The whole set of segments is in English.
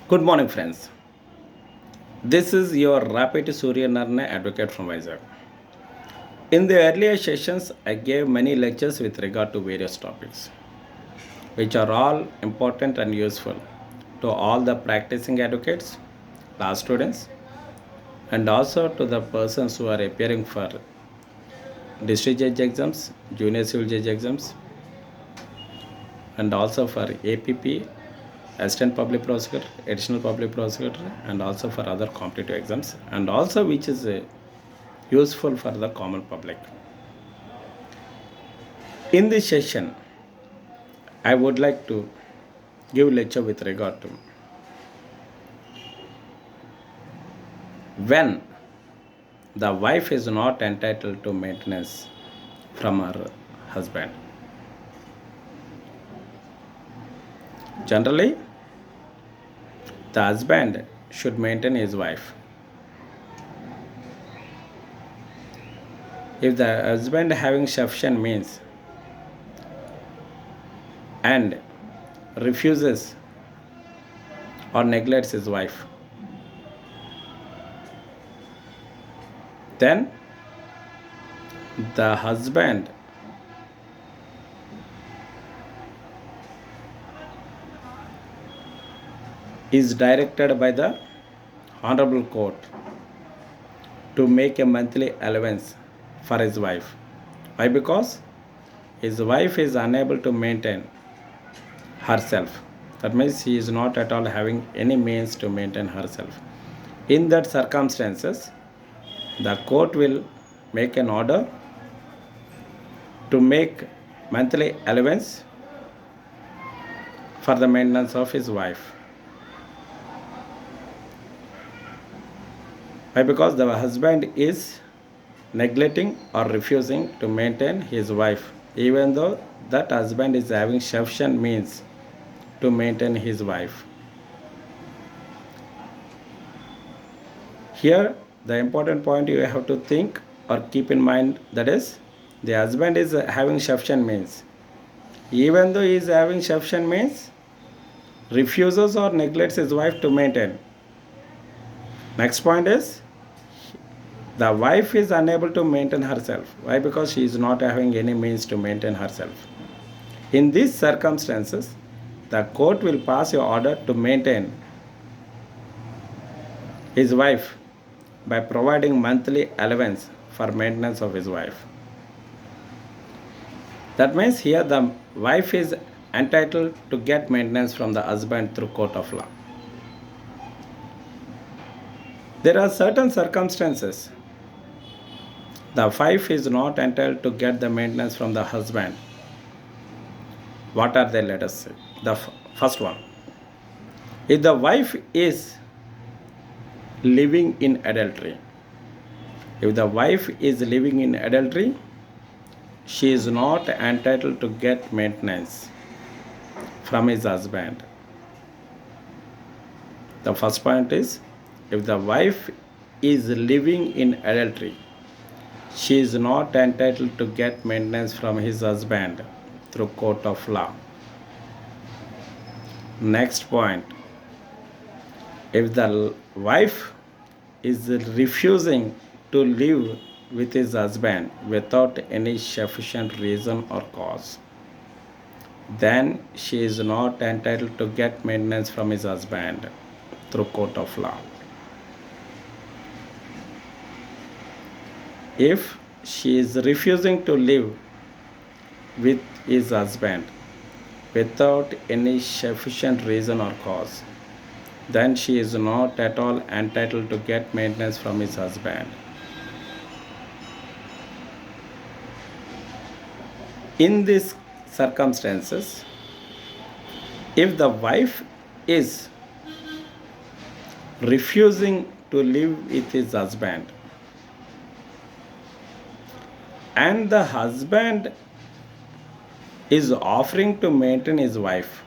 Good morning, friends. This is your RAPETI Suryanarayana advocate from Vizag. In the earlier sessions, I gave many lectures with regard to various topics, which are all important and useful to all the practicing advocates, law students, and also to the persons who are appearing for district judge exams, junior civil judge exams, and also for APP, assistant public prosecutor, additional public prosecutor, and also for other competitive exams, and also which is useful for the common public. In this session, I would like to give lecture with regard to when the wife is not entitled to maintenance from her husband. Generally, the husband should maintain his wife. If the husband having sufficient means and refuses or neglects his wife, then the husband is directed by the honorable court to make a monthly allowance for his wife. Why? Because his wife is unable to maintain herself. That means he is not at all having any means to maintain herself. In that circumstances, the court will make an order to make monthly allowance for the maintenance of his wife. Why? Because the husband is neglecting or refusing to maintain his wife, even though that husband is having sufficient means to maintain his wife. Here, the important point you have to think or keep in mind, that is, the husband is having sufficient means. Even though he is having sufficient means, refuses or neglects his wife to maintain. Next point is, the wife is unable to maintain herself. Why? Because she is not having any means to maintain herself. In these circumstances, the court will pass an order to maintain his wife by providing monthly allowance for maintenance of his wife. That means here the wife is entitled to get maintenance from the husband through court of law. There are certain circumstances the wife is not entitled to get the maintenance from the husband. What are they? Let us see. The first one. If the wife is living in adultery, if the wife is living in adultery, she is not entitled to get maintenance from his husband. The first point is, if the wife is living in adultery, she is not entitled to get maintenance from his husband through court of law. Next point, if the wife is refusing to live with his husband without any sufficient reason or cause, then she is not entitled to get maintenance from his husband through court of law. If she is refusing to live with his husband without any sufficient reason or cause, then she is not at all entitled to get maintenance from his husband. In these circumstances, if the wife is refusing to live with his husband and the husband is offering to maintain his wife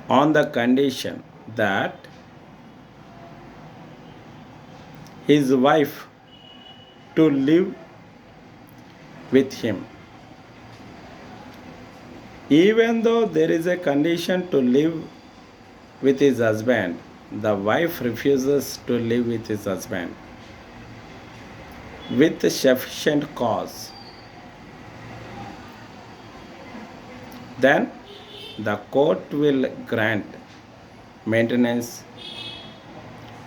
on the condition that his wife to live with him, even though there is a condition to live with his husband, the wife refuses to live with his husband with sufficient cause, then the court will grant maintenance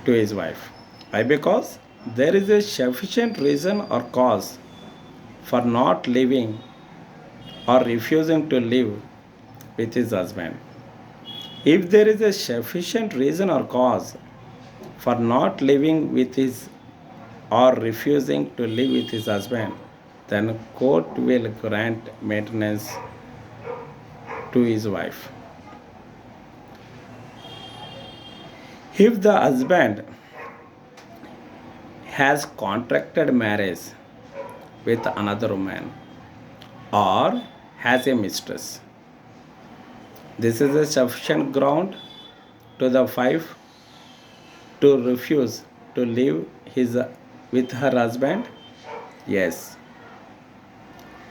to his wife. Why? Because there is a sufficient reason or cause for not living or refusing to live with his husband. If there is a sufficient reason or cause for not living with his or refusing to live with his husband, then court will grant maintenance to his wife. If the husband has contracted marriage with another woman or has a mistress, this is a sufficient ground to the wife to refuse to live with her husband? Yes.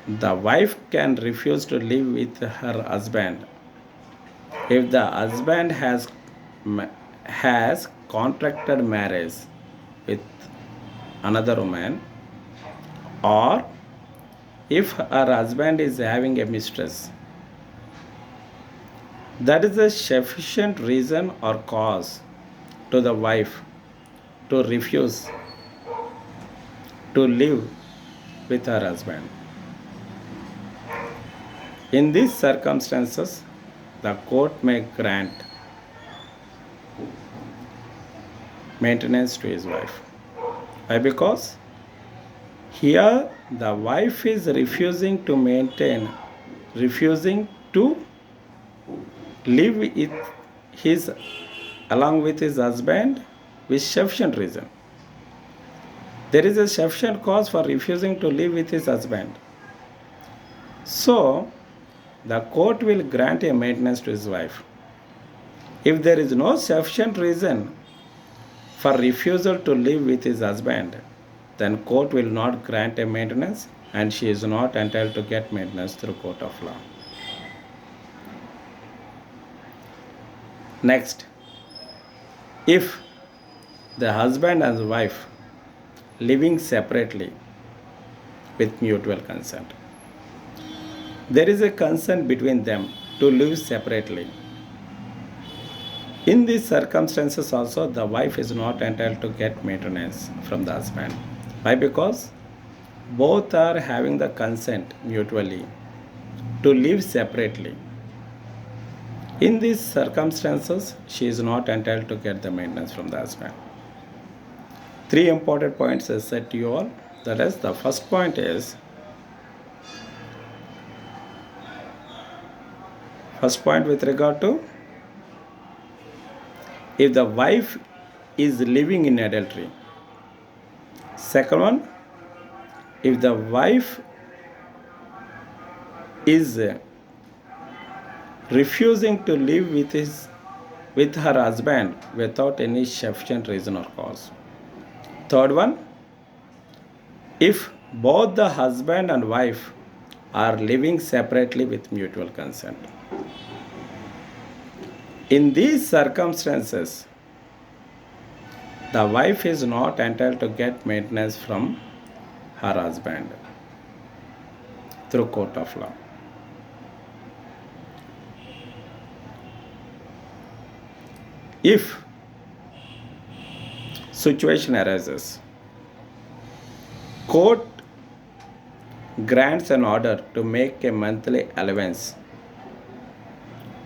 The wife can refuse to live with her husband if the husband has contracted marriage with another woman, or if her husband is having a mistress. That is a sufficient reason or cause to the wife to refuse to live with her husband. In these circumstances, the court may grant maintenance to his wife. Why? Because here the wife is refusing to live along with his husband with sufficient reason. There is a sufficient cause for refusing to live with his husband. So, the court will grant a maintenance to his wife. If there is no sufficient reason for refusal to live with his husband, then court will not grant a maintenance and she is not entitled to get maintenance through court of law. Next, if the husband and wife living separately with mutual consent, there is a consent between them to live separately. In these circumstances also, the wife is not entitled to get maintenance from the husband. Why? Because both are having the consent mutually to live separately. In these circumstances, she is not entitled to get the maintenance from the husband. 3 important points I said to you all. That is, the first point is, with regard to if the wife is living in adultery. Second one, if the wife is refusing to live with her husband without any sufficient reason or cause. Third one, if both the husband and wife are living separately with mutual consent. In these circumstances, the wife is not entitled to get maintenance from her husband through court of law. If situation arises, court grants an order to make a monthly allowance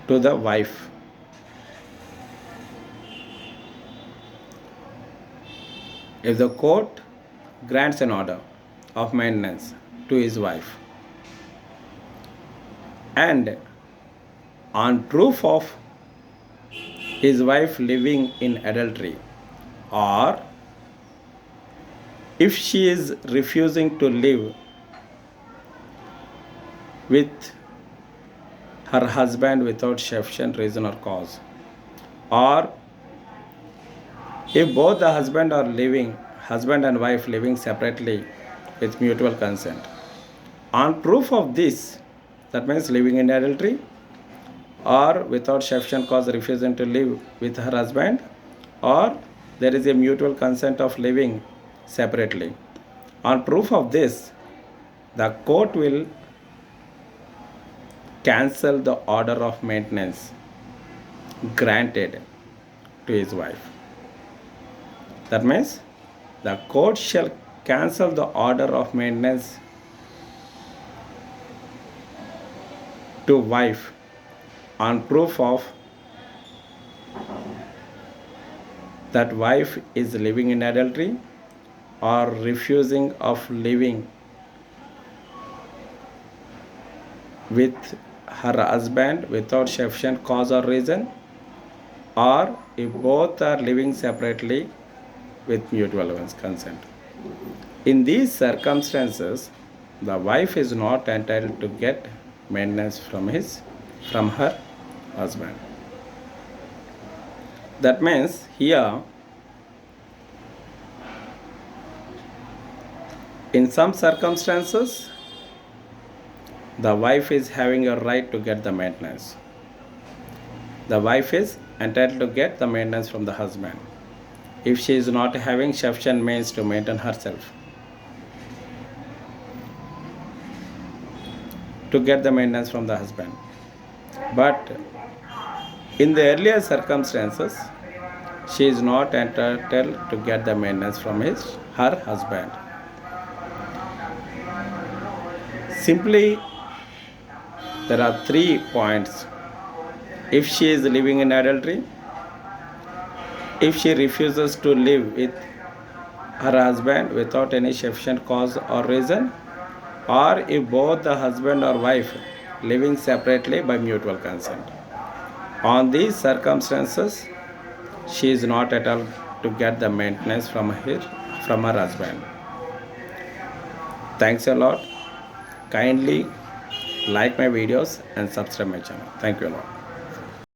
to the wife. If the court grants an order of maintenance to his wife, and on proof of his wife living in adultery, or if she is refusing to live with her husband without sufficient reason or cause, or if both the husband and wife living separately with mutual consent. On proof of this, that means living in adultery, or without sufficient cause refusing to live with her husband, or there is a mutual consent of living separately. On proof of this, the court will cancel the order of maintenance granted to his wife. That means the court shall cancel the order of maintenance to wife on proof of that wife is living in adultery or refusing of living with her husband without sufficient cause or reason, or if both are living separately with mutual consent. In these circumstances, the wife is not entitled to get maintenance from her husband. That means here, in some circumstances, the wife is having a right to get the maintenance. The wife is entitled to get the maintenance from the husband if she is not having sufficient means to maintain herself. To get the maintenance from the husband. But in the earlier circumstances, she is not entitled to get the maintenance from her husband. Simply, there are 3 points. If she is living in adultery, if she refuses to live with her husband without any sufficient cause or reason, or if both the husband or wife living separately by mutual consent. On these circumstances, she is not entitled to get the maintenance from her husband. Thanks a lot. Kindly like my videos and subscribe my channel. Thank you a lot.